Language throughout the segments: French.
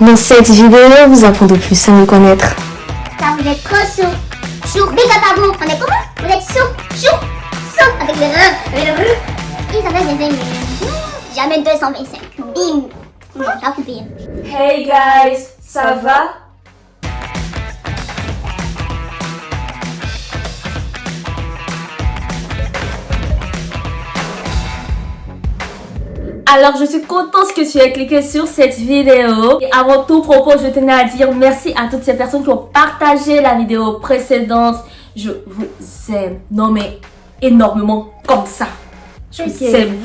Dans cette vidéo, vous apprendrez plus à me connaître. Car vous êtes trop chou. Chou, big up à vous. On est comment? Vous êtes chou. Avec le r. Et ça fait des jamais 225. Bim. Bon, j'ai coupé. Hey guys, ça va? Alors, je suis contente que tu aies cliqué sur cette vidéo. Et avant tout propos, je tenais à dire merci à toutes ces personnes qui ont partagé la vidéo précédente. Je vous aime. Non mais, énormément comme ça. Je vous aime.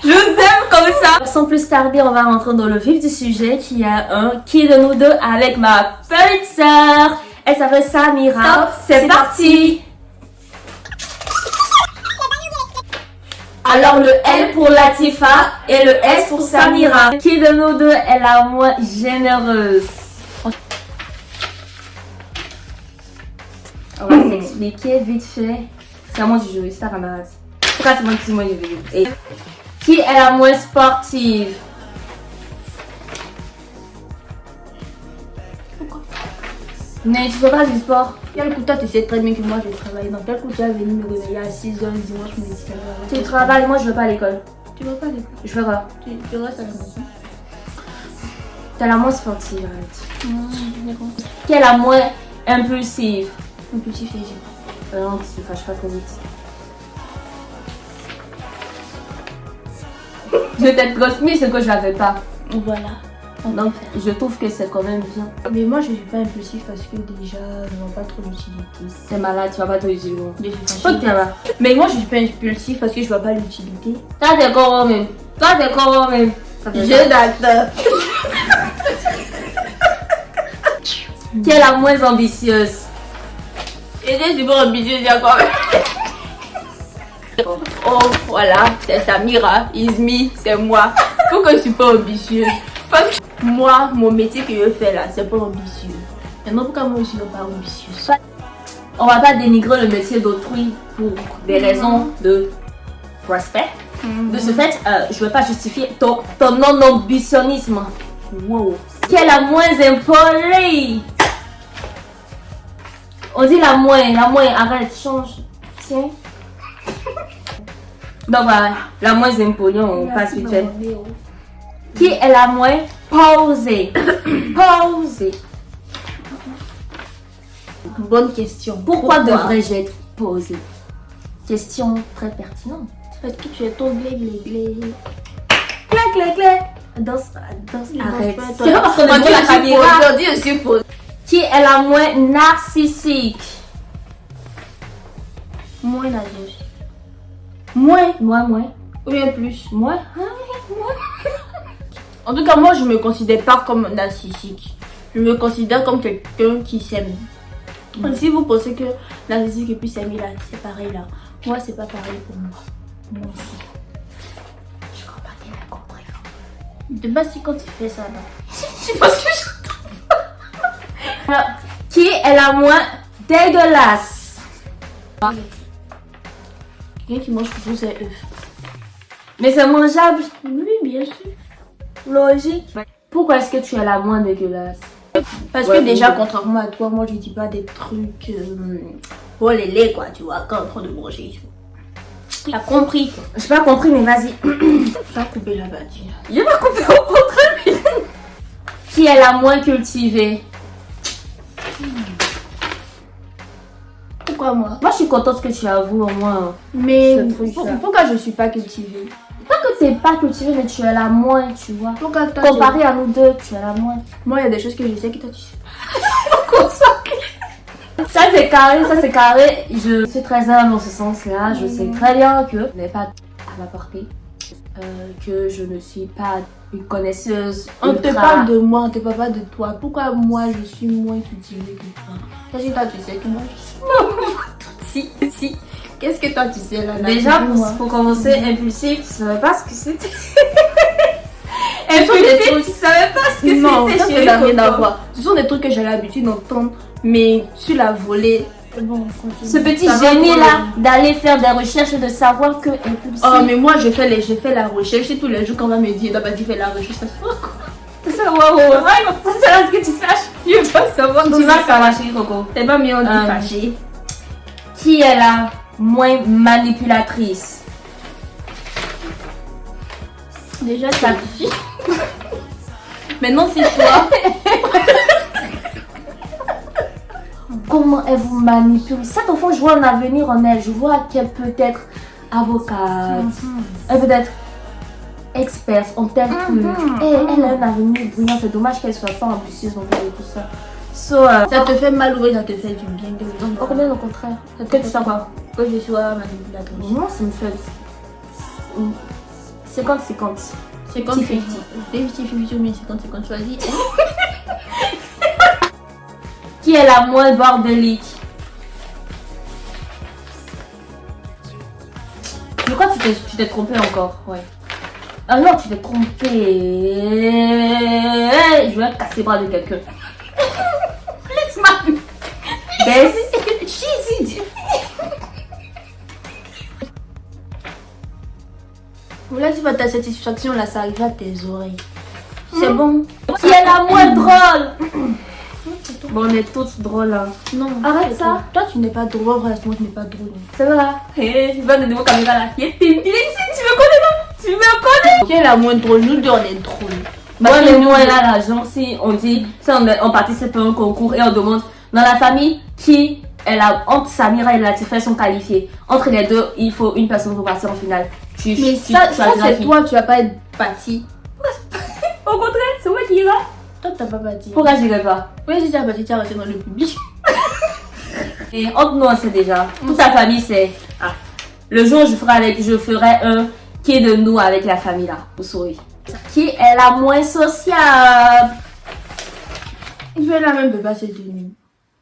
Je vous aime comme ça. Sans plus tarder, on va rentrer dans le vif du sujet qui a un qui de nous deux avec ma petite sœur. Elle s'appelle Samira. Top, c'est parti. Alors le L pour Latifa et le S pour Samira. Qui de nous deux est la moins généreuse? On va s'expliquer vite fait. C'est à moi du jeu, c'est ta camarade. Pourquoi c'est moi qui dis moi du jeu? Et qui est la moins sportive? Mais tu fais pas du sport. Quel coup toi tu sais très bien que moi je travaille. Dans quel coup tu vas venir me réveiller à 6h dimanche midi? Tu travailles, moi je vais pas à l'école. Tu vas pas à l'école? Je fais quoi? Tu restes à la maison. T'es la moins sportive, arrête. Qui est la moins impulsive? Impulsif et j'ai. Non, tu te fâches pas trop vite. Je vais t'être grosse, mais c'est que je l'avais pas. Voilà. Donc, je trouve que c'est quand même bien. Mais moi je suis pas impulsif parce que déjà je vois pas trop l'utilité. T'es malade, tu vas pas te dire. Je suis Faut fâchée. que t'es là. Mais moi je suis pas impulsif parce que je vois pas l'utilité. Toi, t'es comment même? Toi, t'es comment même? Ça fait Je ça. d'acteur. Qui est la moins ambitieuse? Et je suis pas ambitieuse encore. Oh voilà, c'est Samira, Izmi, c'est moi. Pourquoi je suis pas ambitieuse? Parce que moi, mon métier que je fais là, c'est pas ambitieux. Maintenant pourquoi moi je suis pas ambitieuse? On va pas dénigrer le métier d'autrui pour des raisons de respect. De ce fait, je vais pas justifier ton non-ambitionnisme. Wow. Qui est la moins impolie? On dit la moins, arrête, change. Tiens. Donc voilà, la moins impolie, on passe vite fait. Qui est la moins posée? Posée. Bonne question. Pourquoi devrais-je être posée? Question très pertinente. Parce que tu es ton glé. Clac. Danse, arrête. C'est pas parce qu'on Moi, est la caméra. Aujourd'hui, je suis posée. Qui est la moins narcissique? Moins nageuse. Moins. Ou bien plus. Moins. En tout cas, moi, je me considère pas comme narcissique. Je me considère comme quelqu'un qui s'aime. Si vous pensez que narcissique et puis s'aimer là, c'est pareil là. Moi, c'est pas pareil pour moi. Moi aussi. Je crois pas qu'elle a compris. De base, c'est quand tu fais ça là. C'est parce que Alors, qui est la moins dégueulasse? Quelqu'un qui mange toujours ses œufs. Mais c'est mangeable. Oui, bien sûr. Logique. Pourquoi est-ce que tu es la moins dégueulasse? Parce Ouais, que déjà, oui. contrairement à toi, moi, je dis pas des trucs. Oh les laits quoi, tu vois, quand on est en train de manger. T'as compris quoi. J'ai pas compris, mais vas-y. T'as coupé la bâtue. J'ai pas compris au contraire. Qui est la moins cultivée? Pourquoi moi? Moi, je suis contente que tu avoues au moins. Mais Ce truc-là. pourquoi je suis pas cultivée? Pas que t'es pas cultivée, mais tu es la moins, tu vois. Pourquoi toi Comparé à nous deux, tu es la moins. Moi, il y a des choses que je sais que toi tu sais. Ça c'est carré. Je suis très humble dans ce sens-là. Je sais très bien que je n'ai pas à m'apporter. Que je ne suis pas une connaisseuse. On te ultra- parle de moi, on te parle pas de toi. Pourquoi moi je suis moins cultivée que toi? Parce que toi tu sais que moi je sais. Si. Qu'est-ce que toi tu sais là? Déjà, Dis-moi. pour commencer, impulsif, tu savais pas ce que c'était. Ce sont des Impulsif, trucs- tu savais pas ce que Non, c'était ça chez ça les n'a rien à copains. voir. Ce sont des trucs que j'ai l'habitude d'entendre, mais sur la volée, C'est bon, continue. Ce petit Ça va génie pour là d'aller faire des recherches et de savoir que impulsif. Oh, mais moi, j'ai fait la recherche. Et tous les jours, quand on va me dire, d'abord, tu fais la recherche, ça se fait quoi? C'est ça, c'est ça ce que tu saches. Je veux pas savoir. Tu vas savoir, chérie Coco. C'est pas mieux, on dit fâché. Qui est la moins manipulatrice? Déjà, ça fille. Maintenant, c'est toi. Comment elle vous manipule? Cette enfant, je vois un avenir en elle. Je vois qu'elle peut être avocate. Elle peut être experte en tel truc. Et elle a un avenir brillant. C'est dommage qu'elle soit pas ambitieuse non plus et tout ça. Ça te fait mal ou ça te fait du bien? Au contraire, au contraire. Ça te Que fait tu sois quoi? Que je sois manipulatrice. Non, ça me fait 50-50. 50-50. 50-50 ou bien 50-50 choisis. Qui est la moins bordélique? Je crois que tu t'es trompé encore. Ouais. Ah non, tu t'es trompé. Je vais casser le bras de quelqu'un. Laisse-moi. Baisse. Là, tu vas ta satisfaction, là, ça arrive à tes oreilles. C'est bon. Qui est la moins drôle? Bon, on est toutes drôles là. Non, Arrête ça. Toi, tu n'es pas drôle, reste-moi, tu n'es pas drôle. C'est vrai. Tu vas de nouveau caméra là. Il est ici, tu me connais là. Tu me connais. Qui est la moins drôle? Nous deux, on est drôle. Moi, mais moi là, genre, si on dit, si on participe à un concours et on demande dans la famille qui est la, entre Samira et Latifa sont qualifiés. Entre les deux, il faut une personne pour passer en finale. Mais ça c'est toi, tu vas pas être parti. Au contraire, c'est moi qui ira. Toi, t'as pas parti. Pourquoi j'irai pas? Oui, si tu as parti, tu as resté dans le public. Et entre nous, on sait déjà. Toute sa famille sait. Ah. Le jour où je ferai un qui est de nous avec la famille là, pour sourire. Qui est la moins sociable? Je vais la même de passer de nuit.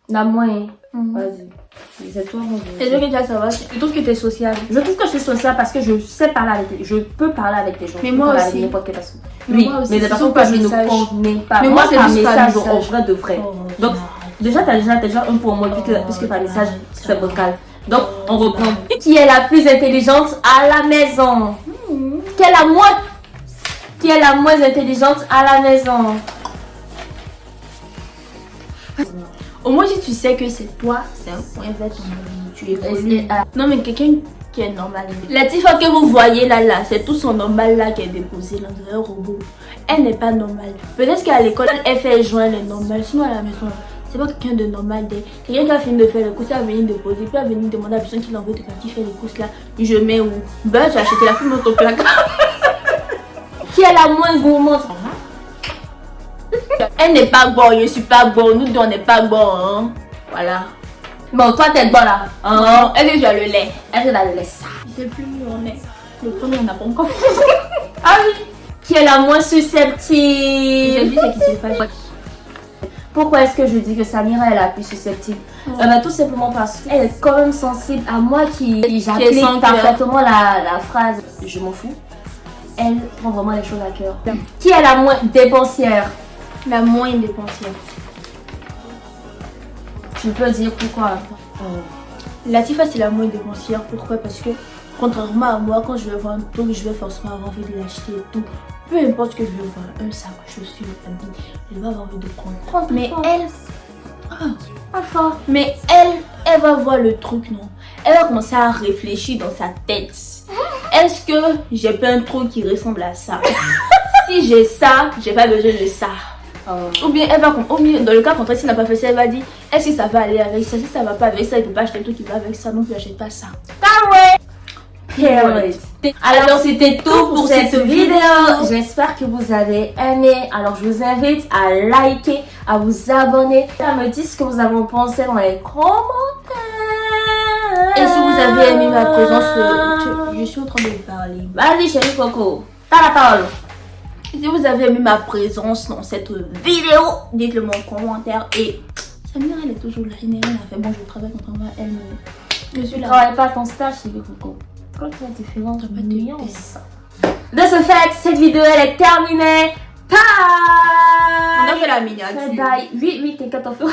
La moins. Vas-y. C'est toi, mon Et ce que tu vas savoir, tu trouves que tu es sociable. Je trouve que je suis sociable parce que je sais parler avec les gens. Je peux parler avec les gens. Mais moi aussi. Avec n'importe quelle personne. Mais Oui, moi aussi, mais des c'est personnes surtout que je ne par message. connais pas. Mais moi, c'est par juste par message, message. en vrai de vrai. Donc, déjà, t'as déjà un pour moi, puisque par message, c'est vocal. Donc, on reprend. Qui est la plus intelligente à la maison? Qui est la moins intelligente à la maison? Au moins, si tu sais que c'est toi, c'est un point vers ton avenir. Tu évolues. Non, mais quelqu'un qui est normal. La Tifa que vous voyez là, c'est tout son normal là qui est déposé là, c'est un robot. Elle n'est pas normale. Peut-être qu'à l'école, elle fait joindre les normales. Sinon, à la maison, c'est pas quelqu'un de normal. Quelqu'un qui a fini de faire les courses, elle va venir déposer, puis elle va venir demander à la personne qui l'envoie de partir faire les courses là. Je mets où? Ben, tu as acheté la plume dans ton placard. Qui est la moins gourmande? Elle n'est pas bonne, je suis pas bonne, nous deux on n'est pas bon, hein. Voilà. Bon, toi, t'es bon là. Non, elle est déjà le lait. Elle est dans le lait ça. Je sais plus où on est. Le premier on n'a pas encore. Ah oui. Qui est la moins J'ai susceptible? dit c'est qui se fâche. Pourquoi est-ce que je dis que Samira est la plus susceptible? Tout simplement parce qu'elle est quand même sensible à moi qui j'applique sans cœur. parfaitement la phrase je m'en fous. Elle prend vraiment les choses à cœur. Qui est la moins dépensière? La moins dépensière. Tu peux dire pourquoi? La Tifa c'est la moins dépensière. Pourquoi? Parce que contrairement à moi, quand je vais voir un truc, je vais forcément avoir envie de l'acheter et tout. Peu importe ce que je vais voir, un sac, chaussures, un habit, je vais avoir envie de prendre. Mais elle va voir le truc, non? Elle va commencer à réfléchir dans sa tête. Est-ce que j'ai pas un truc qui ressemble à ça? Si j'ai ça, j'ai pas besoin de ça. Ou bien elle va, dans le cas contraire, si elle n'a pas fait ça, elle va dire est-ce que ça va aller avec ça? Si ça va pas avec ça, il peut pas acheter un truc qui va avec ça, donc tu n'achètes pas ça. Alors c'était tout pour cette vidéo. J'espère que vous avez aimé. Alors je vous invite à liker, à vous abonner, à me dire ce que vous avez pensé dans les commentaires. Et si vous avez aimé ma présence, je suis en train de parler. Vas-y chérie Coco, t'as la parole. Si vous avez aimé ma présence dans cette vidéo, dites-le moi en commentaire. Et Samira elle est toujours là, elle n'a rien à faire. Bon, je travaille contrairement à elle, mais je suis Tu là. travailles pas à ton stage chérie Coco. Trop très différent de pas de nuance. De ce fait, cette vidéo elle est terminée. On a Bye. fait la miniature. Bye. Oui, t'inquiète, on fait.